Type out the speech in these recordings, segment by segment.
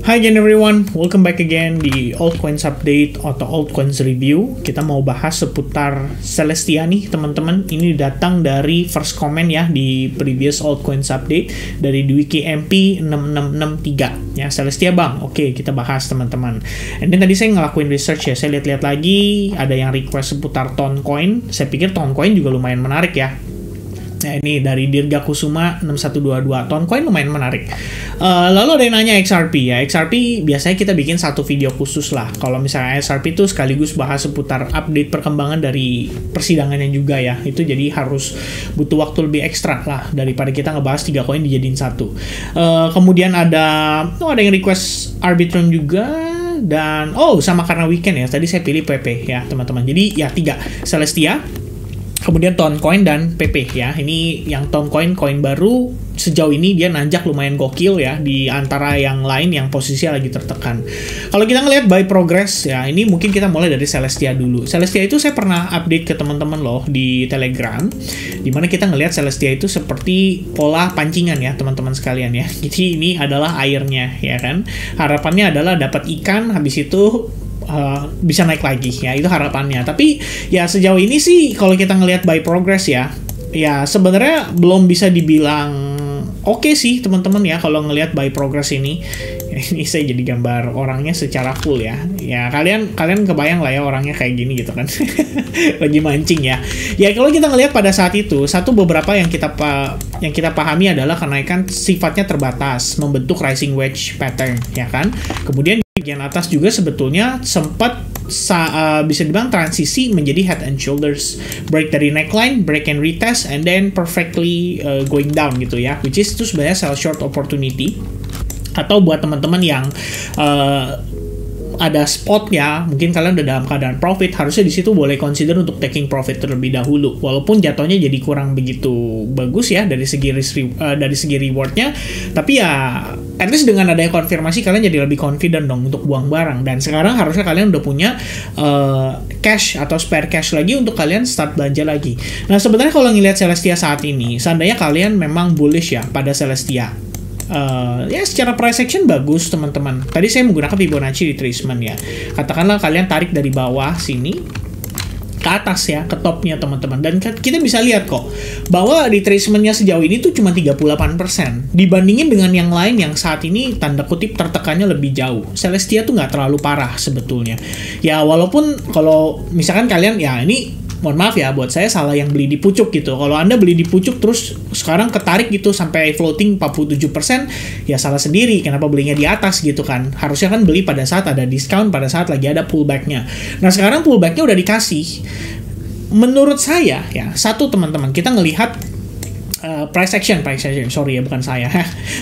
Hi again everyone, welcome back again di Altcoins Update atau Altcoins Review. Kita mau bahas seputar Celestia nih teman-teman. Ini datang dari first comment ya di previous Altcoins Update dari Dwiki MP 6663 ya, Celestia bang. Oke, kita bahas teman-teman. And then tadi saya ngelakuin research ya, saya lihat-lihat lagi ada yang request seputar Toncoin. Saya pikir Toncoin juga lumayan menarik ya. Nah ini dari Dirga Kusuma 6122, Toncoin lumayan menarik. Lalu ada yang nanya XRP ya. XRP biasanya kita bikin satu video khusus lah. Kalau misalnya XRP itu sekaligus bahas seputar update perkembangan dari persidangannya juga ya. Itu jadi harus butuh waktu lebih ekstra lah daripada kita ngebahas 3 koin dijadiin satu. Kemudian ada yang request Arbitrum juga. Dan sama karena weekend ya. Tadi saya pilih PP ya teman-teman. Jadi ya 3, Celestia, kemudian Toncoin dan PP ya. Ini yang Toncoin, koin baru, sejauh ini dia nanjak lumayan gokil ya di antara yang lain yang posisinya lagi tertekan. Kalau kita ngelihat by progress ya, ini mungkin kita mulai dari Celestia dulu. Celestia itu saya pernah update ke teman-teman loh di Telegram, dimana kita ngelihat Celestia itu seperti pola pancingan ya teman-teman sekalian ya. Jadi ini adalah airnya ya kan. Harapannya adalah dapat ikan, habis itu bisa naik lagi ya, itu harapannya. Tapi ya sejauh ini sih kalau kita ngelihat by progress ya sebenarnya belum bisa dibilang oke sih teman-teman ya kalau ngelihat by progress ini. Ini saya jadi gambar orangnya secara full ya. Ya kalian kebayang lah ya orangnya kayak gini gitu kan. Lagi mancing ya. Ya kalau kita ngelihat pada saat itu beberapa yang kita pahami adalah kenaikan sifatnya terbatas, membentuk rising wedge pattern ya kan. Kemudian di bagian atas juga sebetulnya sempat bisa dibilang transisi menjadi head and shoulders, break dari neckline, break and retest, and then perfectly going down gitu ya, which is itu sebenarnya sell short opportunity. Atau buat teman-teman yang ada spot ya, mungkin kalian udah dalam keadaan profit, harusnya di situ boleh consider untuk taking profit terlebih dahulu. Walaupun jatuhnya jadi kurang begitu bagus ya dari segi rewardnya, tapi ya at least dengan adanya konfirmasi kalian jadi lebih confident dong untuk buang barang. Dan sekarang harusnya kalian udah punya cash atau spare cash lagi untuk kalian start belanja lagi. Nah sebenarnya kalau ngelihat Celestia saat ini, seandainya kalian memang bullish ya pada Celestia, ya secara price action bagus teman-teman. Tadi saya menggunakan Fibonacci retracement ya. Katakanlah kalian tarik dari bawah sini ke atas ya, ke topnya teman-teman. Dan kita bisa lihat kok bahwa retracementnya sejauh ini tuh cuma 38% dibandingin dengan yang lain yang saat ini tanda kutip tertekannya lebih jauh. Celestia tuh nggak terlalu parah sebetulnya. Ya walaupun kalau misalkan kalian ya ini mohon maaf ya, buat saya salah yang beli di pucuk gitu. Kalau Anda beli di pucuk terus sekarang ketarik gitu sampai floating 47%, ya salah sendiri. Kenapa belinya di atas gitu kan? Harusnya kan beli pada saat ada diskon, pada saat lagi ada pullback-nya. Nah sekarang pullback-nya udah dikasih. Menurut saya ya, satu teman-teman, kita ngelihat price action, sorry ya bukan saya.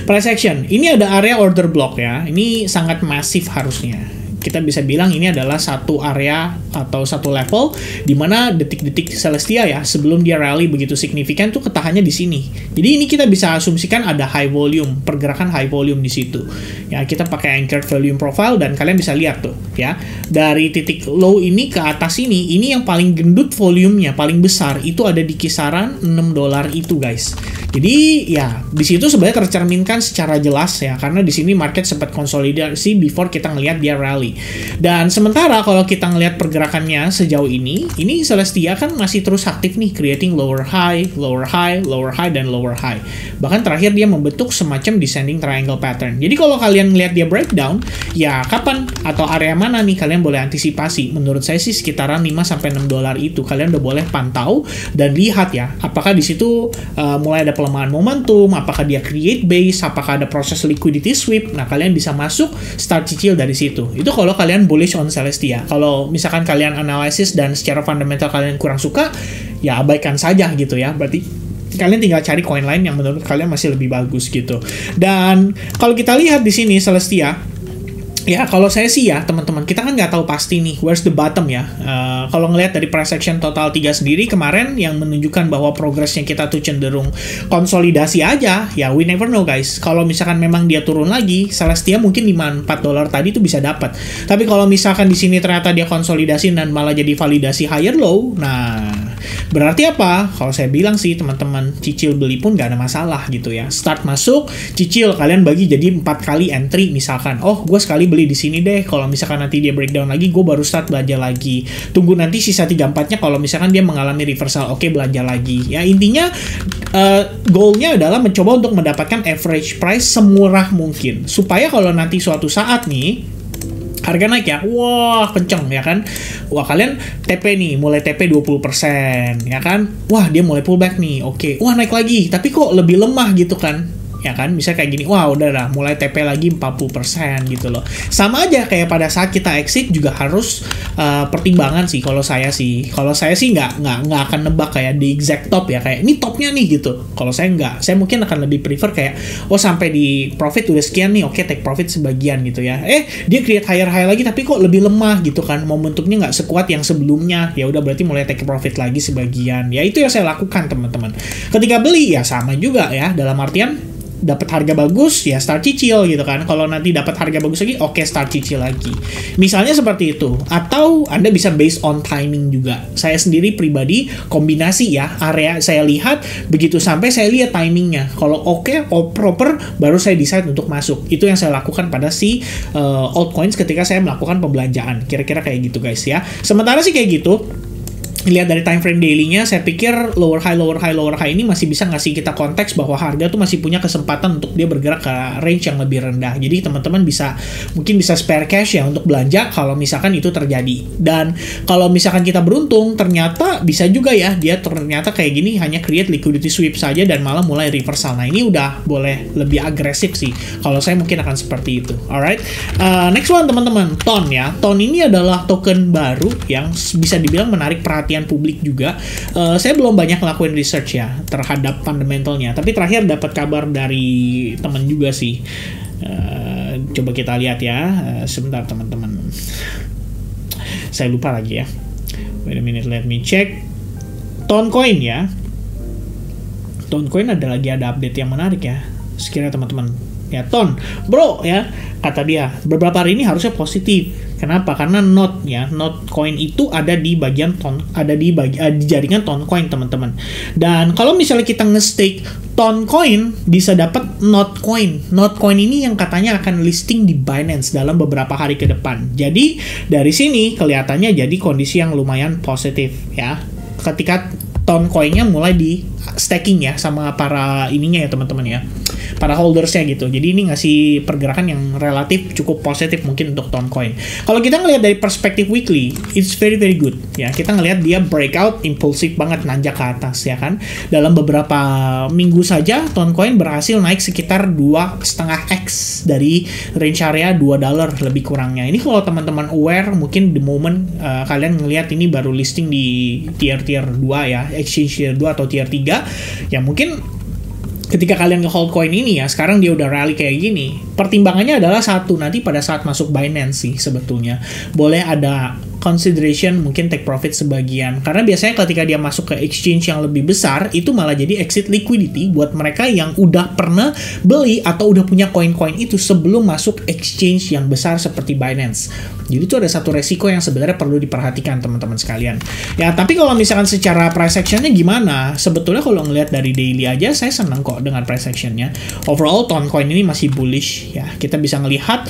Price action, ini ada area order block ya. Ini sangat masif harusnya. Kita bisa bilang ini adalah satu area atau satu level di mana detik-detik Celestia ya sebelum dia rally begitu signifikan tuh ketahannya di sini. Jadi ini kita bisa asumsikan ada high volume, pergerakan high volume di situ. Ya kita pakai anchored volume profile dan kalian bisa lihat tuh ya. Dari titik low ini ke atas ini yang paling gendut volumenya, paling besar itu ada di kisaran $6 itu guys. Jadi ya di situ sebenarnya tercerminkan secara jelas ya, karena di sini market sempat konsolidasi before kita ngelihat dia rally. Dan sementara kalau kita ngelihat pergerakannya sejauh ini Celestia kan masih terus aktif nih, creating lower high, lower high, lower high, dan lower high. Bahkan terakhir dia membentuk semacam descending triangle pattern. Jadi kalau kalian ngelihat dia breakdown, ya kapan atau area mana nih kalian boleh antisipasi? Menurut saya sih sekitaran $5-6 itu kalian udah boleh pantau dan lihat ya, apakah di situ mulai ada pelemahan momentum, apakah dia create base, apakah ada proses liquidity sweep. Nah kalian bisa masuk start cicil dari situ. Itu kalau kalian bullish on Celestia. Kalau misalkan kalian analisis dan secara fundamental kalian kurang suka, ya abaikan saja gitu ya. Berarti kalian tinggal cari koin lain yang menurut kalian masih lebih bagus gitu. Dan kalau kita lihat di sini Celestia, ya kalau saya sih ya teman-teman, kita kan nggak tahu pasti nih where's the bottom ya. Kalau ngelihat dari price action total 3 sendiri kemarin yang menunjukkan bahwa progresnya kita tuh cenderung konsolidasi aja, ya we never know guys. Kalau misalkan memang dia turun lagi, Celestia mungkin $4 tadi tuh bisa dapat. Tapi kalau misalkan di sini ternyata dia konsolidasi dan malah jadi validasi higher low, nah Berarti apa? Kalau saya bilang sih teman-teman, cicil beli pun nggak ada masalah gitu ya. Start masuk, cicil kalian bagi jadi 4 kali entry misalkan. Oh, gue sekali beli di sini deh. Kalau misalkan nanti dia breakdown lagi, gue baru start belanja lagi. Tunggu nanti sisa 3-4-nya kalau misalkan dia mengalami reversal, oke, belanja lagi. Ya intinya goalnya adalah mencoba untuk mendapatkan average price semurah mungkin. Supaya kalau nanti suatu saat nih harga naik ya, wah kenceng ya kan, wah kalian TP nih, mulai TP 20% ya kan, wah dia mulai pullback nih, oke, wah naik lagi, tapi kok lebih lemah gitu kan, ya kan, misalnya kayak gini, wah udah lah, mulai TP lagi 40% gitu loh. Sama aja kayak pada saat kita exit juga harus pertimbangan sih, kalau saya sih nggak akan nebak kayak di exact top ya, kayak ini topnya nih gitu. Kalau saya nggak, saya mungkin akan lebih prefer kayak, oh sampai di profit udah sekian nih, oke take profit sebagian gitu ya. Dia create higher high lagi tapi kok lebih lemah gitu kan, momentumnya nggak sekuat yang sebelumnya, ya udah berarti mulai take profit lagi sebagian. Ya itu yang saya lakukan teman-teman. Ketika beli ya sama juga ya, dalam artian dapat harga bagus ya start cicil gitu kan. Kalau nanti dapat harga bagus lagi, oke, start cicil lagi. Misalnya seperti itu. Atau Anda bisa based on timing juga. Saya sendiri pribadi kombinasi ya, area saya lihat begitu sampai saya lihat timingnya. Kalau oke, proper, baru saya decide untuk masuk. Itu yang saya lakukan pada si altcoins ketika saya melakukan pembelanjaan. Kira-kira kayak gitu guys ya. Sementara sih kayak gitu. Lihat dari time frame daily-nya, saya pikir lower high ini masih bisa ngasih kita konteks bahwa harga tuh masih punya kesempatan untuk dia bergerak ke range yang lebih rendah. Jadi teman-teman mungkin bisa spare cash ya untuk belanja kalau misalkan itu terjadi. Dan kalau misalkan kita beruntung, ternyata bisa juga ya, dia ternyata kayak gini hanya create liquidity sweep saja dan malah mulai reversal. Nah ini udah boleh lebih agresif sih. Kalau saya mungkin akan seperti itu. Alright, next one teman-teman, TON ya. TON ini adalah token baru yang bisa dibilang menarik perhatian publik juga. Saya belum banyak ngelakuin research ya terhadap fundamentalnya, tapi terakhir dapat kabar dari teman juga sih. Coba kita lihat ya, sebentar teman-teman, saya lupa lagi ya, wait a minute, let me check. Toncoin ya, Toncoin ada update yang menarik ya sekiranya teman-teman ya. Ton bro ya, kata dia beberapa hari ini harusnya positif. Kenapa? Karena node coin itu ada di bagian di jaringan Toncoin teman-teman. Dan kalau misalnya kita nge-stake Toncoin bisa dapat node coin. Node coin ini yang katanya akan listing di Binance dalam beberapa hari ke depan. Jadi dari sini kelihatannya jadi kondisi yang lumayan positif ya. Ketika Toncoin-nya mulai di staking ya sama para ininya ya teman-teman ya, para holdersnya gitu. Jadi ini ngasih pergerakan yang relatif cukup positif mungkin untuk Toncoin. Kalau kita ngelihat dari perspektif weekly, it's very good ya. Kita ngelihat dia breakout impulsif banget nanjak ke atas ya kan. Dalam beberapa minggu saja Toncoin berhasil naik sekitar 2,5x dari range area $2 lebih kurangnya. Ini kalau teman-teman aware, mungkin the moment kalian ngelihat ini baru listing di tier 2 ya, exchange tier 2 atau tier 3 ya, mungkin ketika kalian nge-hold coin ini ya, sekarang dia udah rally kayak gini, pertimbangannya adalah satu, nanti pada saat masuk Binance sih sebetulnya boleh ada consideration mungkin take profit sebagian, karena biasanya ketika dia masuk ke exchange yang lebih besar itu malah jadi exit liquidity buat mereka yang udah pernah beli atau udah punya koin-koin itu sebelum masuk exchange yang besar seperti Binance. Jadi itu ada satu resiko yang sebenarnya perlu diperhatikan teman-teman sekalian ya. Tapi kalau misalkan secara price actionnya gimana, sebetulnya kalau ngelihat dari daily aja saya senang kok dengan price actionnya. Overall Toncoin ini masih bullish ya. Kita bisa ngelihat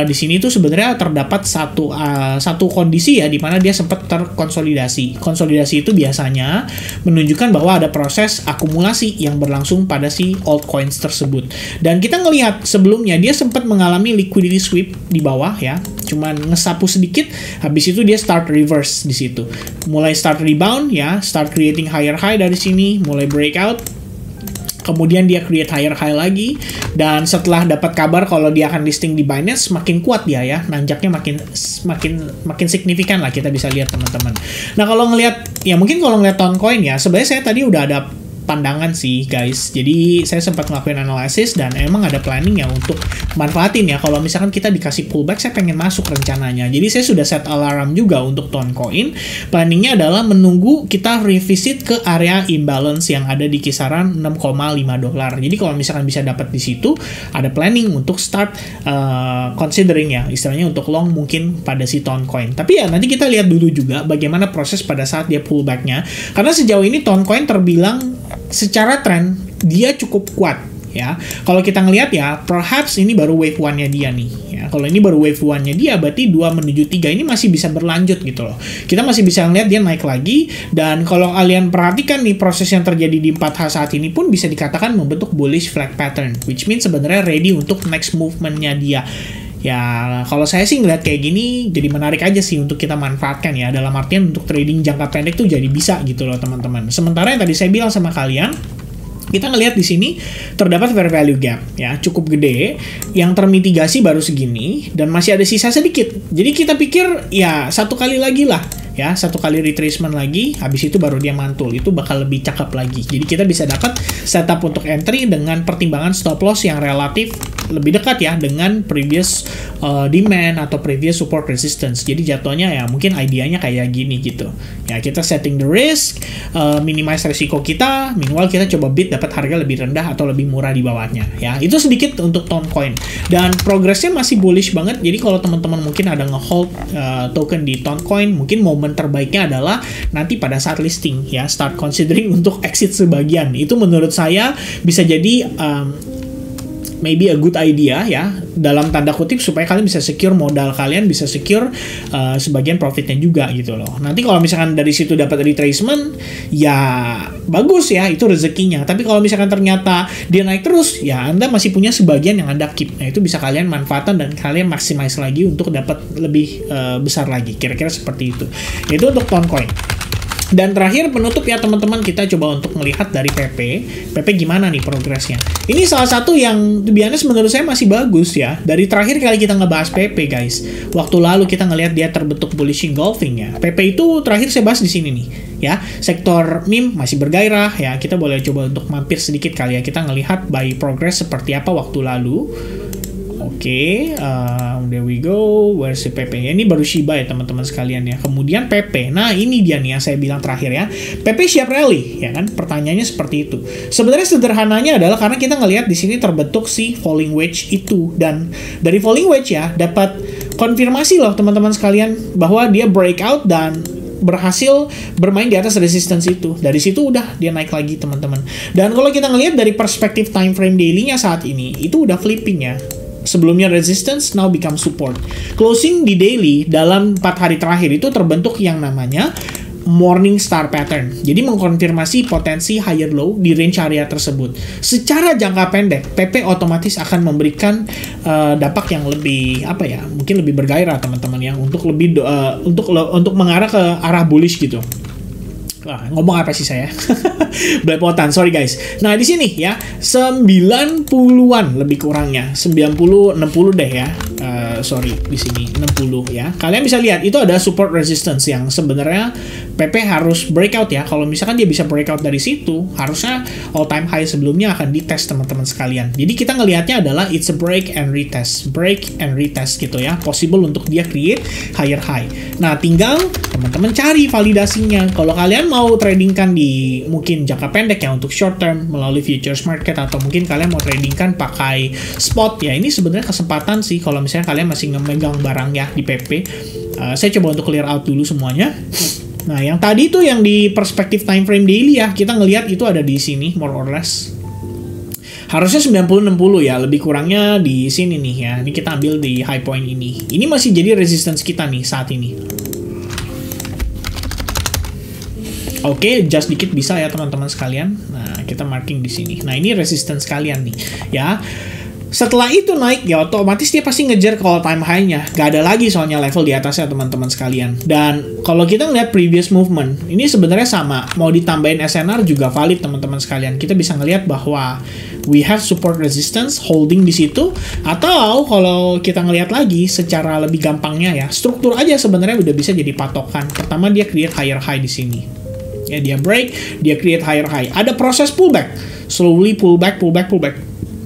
di sini tuh sebenarnya terdapat satu kondisi ya, di mana dia sempat terkonsolidasi. Konsolidasi itu biasanya menunjukkan bahwa ada proses akumulasi yang berlangsung pada si altcoins tersebut. Dan kita ngelihat sebelumnya dia sempat mengalami liquidity sweep di bawah ya, cuman ngesapu sedikit, habis itu dia start reverse di situ. Mulai start rebound ya, start creating higher high dari sini, mulai breakout. Kemudian dia create higher high lagi, dan setelah dapat kabar kalau dia akan listing di Binance, makin kuat dia ya, nanjaknya makin signifikan lah, kita bisa lihat teman-teman. Nah kalau ngelihat ya, mungkin kalau ngelihat Toncoin ya, sebenarnya saya tadi udah ada pandangan sih guys. Jadi saya sempat ngelakuin analisis dan emang ada planning ya untuk manfaatin ya. Kalau misalkan kita dikasih pullback, saya pengen masuk rencananya. Jadi saya sudah set alarm juga untuk Toncoin. Planningnya adalah menunggu kita revisit ke area imbalance yang ada di kisaran 6,5 dolar. Jadi kalau misalkan bisa dapat di situ, ada planning untuk start considering ya, istilahnya untuk long mungkin pada si Toncoin. Tapi ya nanti kita lihat dulu juga bagaimana proses pada saat dia pullbacknya. Karena sejauh ini Toncoin terbilang secara tren dia cukup kuat ya. Kalau kita ngelihat ya, perhaps ini baru wave 1-nya dia nih ya. Kalau ini baru wave 1-nya dia, berarti 2 menuju 3 ini masih bisa berlanjut gitu loh. Kita masih bisa ngelihat dia naik lagi, dan kalau kalian perhatikan nih proses yang terjadi di 4H saat ini pun bisa dikatakan membentuk bullish flag pattern, which means sebenarnya ready untuk next movement-nya dia. Ya, kalau saya sih ngeliat kayak gini jadi menarik aja sih untuk kita manfaatkan ya. Dalam artian untuk trading jangka pendek tuh jadi bisa gitu loh teman-teman. Sementara yang tadi saya bilang sama kalian, kita ngelihat di sini terdapat fair value gap ya, cukup gede, yang termitigasi baru segini dan masih ada sisa sedikit. Jadi kita pikir ya satu kali lagi lah ya, satu kali retracement lagi, habis itu baru dia mantul, itu bakal lebih cakep lagi. Jadi kita bisa dapat setup untuk entry dengan pertimbangan stop loss yang relatif lebih dekat ya dengan previous demand atau previous support resistance. Jadi jatuhnya ya mungkin idenya kayak gini gitu ya, kita setting the risk, minimize resiko kita, minimal kita coba bid dapat harga lebih rendah atau lebih murah di bawahnya ya. Itu sedikit untuk Toncoin, dan progresnya masih bullish banget. Jadi kalau teman-teman mungkin ada nge-hold token di Toncoin, mungkin momen terbaiknya adalah nanti pada saat listing ya, start considering untuk exit sebagian. Itu menurut saya bisa jadi maybe a good idea ya, dalam tanda kutip, supaya kalian bisa secure modal kalian, bisa secure sebagian profitnya juga gitu loh. Nanti kalau misalkan dari situ dapat retracement ya bagus ya, itu rezekinya. Tapi kalau misalkan ternyata dia naik terus ya, Anda masih punya sebagian yang Anda keep. Nah itu bisa kalian manfaatkan dan kalian maximize lagi untuk dapat lebih besar lagi, kira-kira seperti itu. Itu untuk Toncoin. Dan terakhir penutup ya teman-teman, kita coba untuk melihat dari PP gimana nih progresnya. Ini salah satu yang to be honest menurut saya masih bagus ya. Dari terakhir kali kita ngebahas PP guys, waktu lalu kita ngelihat dia terbentuk bullish engulfing ya. PP itu terakhir saya bahas di sini nih ya. Sektor meme masih bergairah ya. Kita boleh coba untuk mampir sedikit kali ya, kita ngelihat buy progress seperti apa waktu lalu. Oke, there we go. Where's the PP? Ini baru Shiba ya teman-teman sekalian ya. Kemudian PP. Nah ini dia nih yang saya bilang terakhir ya. PP siap rally ya kan? Pertanyaannya seperti itu. Sebenarnya sederhananya adalah karena kita ngelihat di sini terbentuk si falling wedge itu, dan dari falling wedge ya dapat konfirmasi loh teman-teman sekalian bahwa dia breakout dan berhasil bermain di atas resistance itu. Dari situ udah dia naik lagi teman-teman. Dan kalau kita ngelihat dari perspektif time frame daily-nya saat ini, itu udah flipping ya. Sebelumnya resistance, now become support. Closing di daily dalam 4 hari terakhir itu terbentuk yang namanya morning star pattern. Jadi mengkonfirmasi potensi higher low di range area tersebut. Secara jangka pendek, PP otomatis akan memberikan dampak yang lebih apa ya? Mungkin lebih bergairah teman-teman ya, untuk lebih untuk mengarah ke arah bullish gitu. Wah, ngomong apa sih saya? Belepotan, sorry guys. Nah, di sini ya, 90-an lebih kurangnya. 90-60 deh ya. Sorry, di sini 60 ya. Kalian bisa lihat, itu ada support resistance yang sebenarnya PP harus breakout ya. Kalau misalkan dia bisa breakout dari situ, harusnya all time high sebelumnya akan dites teman-teman sekalian. Jadi kita ngelihatnya adalah it's a break and retest. Break and retest gitu ya. Possible untuk dia create higher high. Nah, tinggal teman-teman cari validasinya. Kalau kalian mau tradingkan di mungkin jangka pendek ya untuk short term melalui futures market, atau mungkin kalian mau tradingkan pakai spot ya, ini sebenarnya kesempatan sih kalau misalnya kalian masih ngemegang barang ya di PP. Saya coba untuk clear out dulu semuanya. Nah, yang tadi tuh yang di perspektif time frame daily ya, kita ngelihat itu ada di sini more or less. Harusnya 90-60 ya, lebih kurangnya di sini nih ya. Ini kita ambil di high point ini. Ini masih jadi resistance kita nih saat ini. Oke, just dikit bisa ya teman-teman sekalian. Nah, kita marking di sini. Nah, ini resistance kalian nih ya. Setelah itu naik ya otomatis dia pasti ngejar ke all time high-nya. Gak ada lagi soalnya level di atasnya teman-teman sekalian. Dan kalau kita ngeliat previous movement, ini sebenarnya sama. Mau ditambahin SNR juga valid teman-teman sekalian. Kita bisa ngeliat bahwa we have support resistance holding di situ. Atau kalau kita ngeliat lagi secara lebih gampangnya ya, struktur aja sebenarnya udah bisa jadi patokan. Pertama dia create higher high di sini. Ya, dia break, dia create higher high. Ada proses pullback, slowly pullback.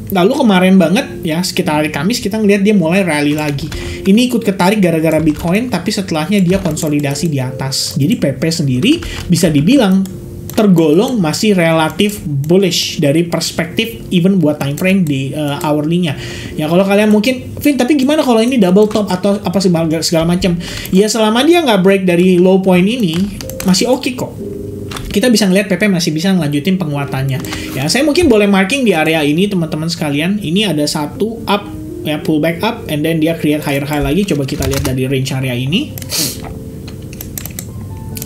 Lalu kemarin banget ya, sekitar hari Kamis kita ngeliat dia mulai rally lagi. Ini ikut ketarik gara-gara Bitcoin, tapi setelahnya dia konsolidasi di atas. Jadi PP sendiri bisa dibilang tergolong masih relatif bullish dari perspektif even buat time frame di hourly-nya. Ya kalau kalian mungkin, Vin, tapi gimana kalau ini double top atau apa segala macam? Ya selama dia nggak break dari low point ini, masih oke kok. Kita bisa ngelihat PP masih bisa ngelanjutin penguatannya. Ya, saya mungkin boleh marking di area ini teman-teman sekalian. Ini ada satu up, ya, pullback up, and then dia create higher high lagi. Coba kita lihat dari range area ini.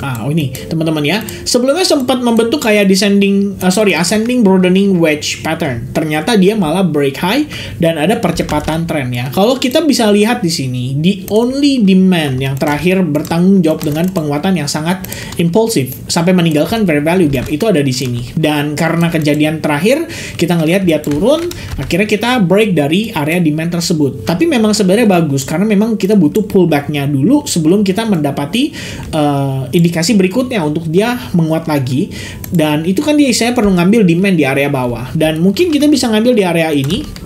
Ini teman-teman ya. Sebelumnya sempat membentuk kayak ascending broadening wedge pattern. Ternyata dia malah break high dan ada percepatan tren ya. Kalau kita bisa lihat di sini, the only demand yang terakhir bertanggung jawab dengan penguatan yang sangat impulsif sampai meninggalkan fair value gap itu ada di sini. Dan karena kejadian terakhir kita ngelihat dia turun, akhirnya kita break dari area demand tersebut. Tapi memang sebenarnya bagus karena memang kita butuh pullback-nya dulu sebelum kita mendapati indikasi berikutnya untuk dia menguat lagi. Dan itu kan saya perlu ngambil demand di area bawah, dan mungkin kita bisa ngambil di area ini.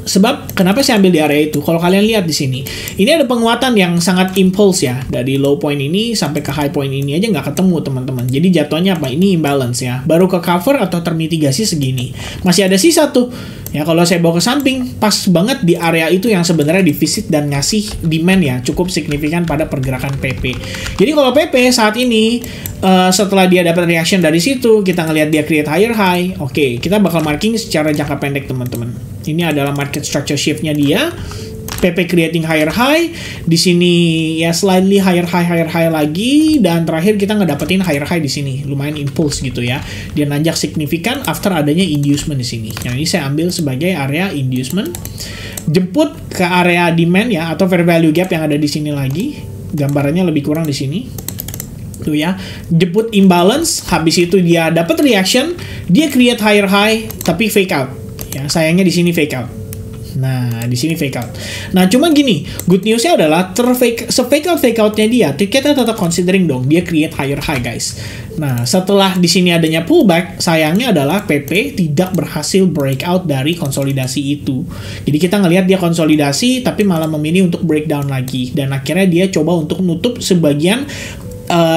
Sebab kenapa saya ambil di area itu? Kalau kalian lihat di sini, ini ada penguatan yang sangat impuls ya, dari low point ini sampai ke high point ini aja nggak ketemu teman-teman. Jadi jatuhnya apa? Ini imbalance ya. Baru ke cover atau termitigasi segini. Masih ada sisa tuh. Ya kalau saya bawa ke samping, pas banget di area itu yang sebenarnya defisit dan ngasih demand ya cukup signifikan pada pergerakan PP. Jadi kalau PP saat ini setelah dia dapat reaction dari situ, kita ngelihat dia create higher high. Oke, kita bakal marking secara jangka pendek teman-teman. Ini adalah market structure shift-nya dia. PP creating higher high, di sini ya slightly higher high lagi, dan terakhir kita ngedapetin higher high di sini, lumayan impulse gitu ya. Dia nanjak signifikan after adanya inducement di sini. Yang ini saya ambil sebagai area inducement, jemput ke area demand ya atau fair value gap yang ada di sini lagi. Gambarannya lebih kurang di sini. Tuh ya, jemput imbalance, habis itu dia dapat reaction, dia create higher high tapi fake out. Ya, sayangnya di sini fake out. Nah, di sini fake out. Nah, cuma gini, good newsnya adalah fake outnya dia, kita tetap considering dong, dia create higher high guys. Nah, setelah di sini adanya pullback, sayangnya adalah PP tidak berhasil breakout dari konsolidasi itu. Jadi kita ngelihat dia konsolidasi, tapi malah memilih untuk breakdown lagi, dan akhirnya dia coba untuk nutup sebagian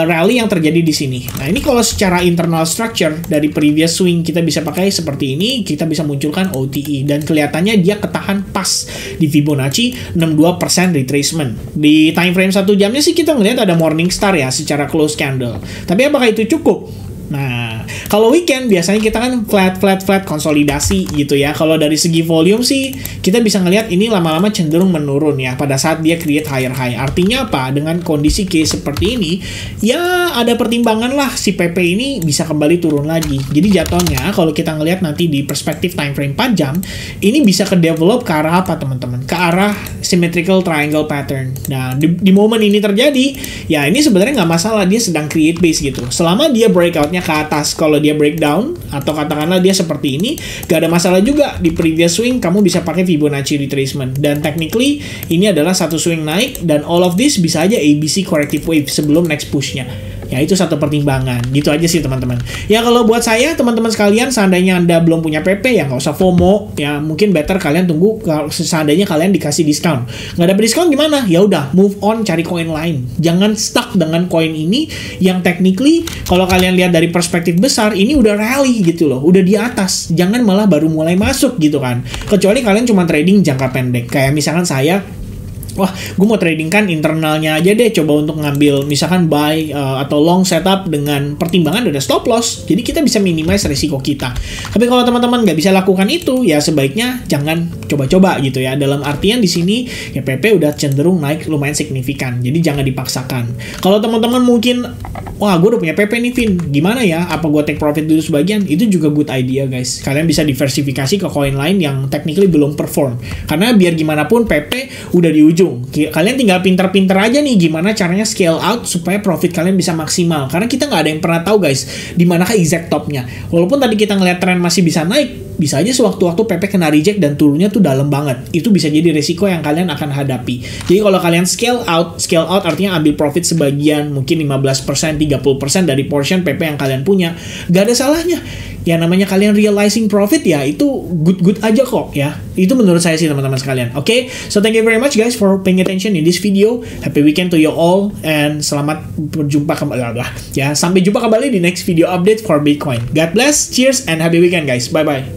rally yang terjadi di sini. Nah, ini kalau secara internal structure dari previous swing kita bisa pakai seperti ini, kita bisa munculkan OTE, dan kelihatannya dia ketahan pas di Fibonacci 62% retracement. Di time frame 1 jamnya sih kita ngelihat ada morning star ya secara close candle. Tapi apakah itu cukup? Nah, kalau weekend biasanya kita kan flat konsolidasi gitu ya. Kalau dari segi volume sih kita bisa ngelihat ini lama-lama cenderung menurun ya pada saat dia create higher high. Artinya apa? Dengan kondisi case seperti ini, ya ada pertimbangan lah si PP ini bisa kembali turun lagi. Jadi jatuhnya kalau kita ngelihat nanti di perspektif time frame 4 jam, ini bisa ke develop ke arah apa teman-teman? Ke arah symmetrical triangle pattern. Nah, di momen ini terjadi, ya ini sebenarnya nggak masalah, dia sedang create base gitu. Selama dia breakoutnya ke atas, kalau dia breakdown atau katakanlah dia seperti ini, gak ada masalah juga. Di previous swing kamu bisa pakai Fibonacci retracement, dan technically ini adalah satu swing naik, dan all of this bisa aja ABC corrective wave sebelum next pushnya. Ya itu satu pertimbangan, gitu aja sih teman-teman. Ya kalau buat saya teman-teman sekalian, seandainya Anda belum punya PP ya nggak usah FOMO, ya mungkin better kalian tunggu seandainya kalian dikasih diskon. Nggak dapet diskon gimana? Ya udah move on, cari koin lain. Jangan stuck dengan koin ini yang technically kalau kalian lihat dari perspektif besar ini udah rally gitu loh, udah di atas. Jangan malah baru mulai masuk gitu kan. Kecuali kalian cuma trading jangka pendek, kayak misalkan saya, wah, gue mau trading kan internalnya aja deh, coba untuk ngambil misalkan buy atau long setup dengan pertimbangan ada stop loss. Jadi kita bisa minimize resiko kita. Tapi kalau teman-teman nggak bisa lakukan itu, ya sebaiknya jangan coba-coba gitu ya. Dalam artian di sini ya PP udah cenderung naik lumayan signifikan. Jadi jangan dipaksakan. Kalau teman-teman mungkin, wah gue udah punya PP nih Vin, gimana ya? Apa gue take profit dulu sebagian? Itu juga good idea guys. Kalian bisa diversifikasi ke koin lain yang technically belum perform. Karena biar gimana pun PP udah di ujung. Kalian tinggal pinter-pinter aja nih gimana caranya scale out supaya profit kalian bisa maksimal. Karena kita nggak ada yang pernah tahu guys di manakah exact topnya. Walaupun tadi kita ngeliat tren masih bisa naik, bisa aja sewaktu-waktu PP kena reject dan turunnya tuh dalam banget. Itu bisa jadi risiko yang kalian akan hadapi. Jadi kalau kalian scale out artinya ambil profit sebagian, mungkin 15%, 30% dari portion PP yang kalian punya. Gak ada salahnya. Ya namanya kalian realizing profit ya itu good aja kok ya. Itu menurut saya sih teman-teman sekalian. Oke, so thank you very much guys for paying attention in this video. Happy weekend to you all and selamat berjumpa kembali ya. Sampai jumpa kembali di next video update for Bitcoin. God bless, cheers and happy weekend guys. Bye bye.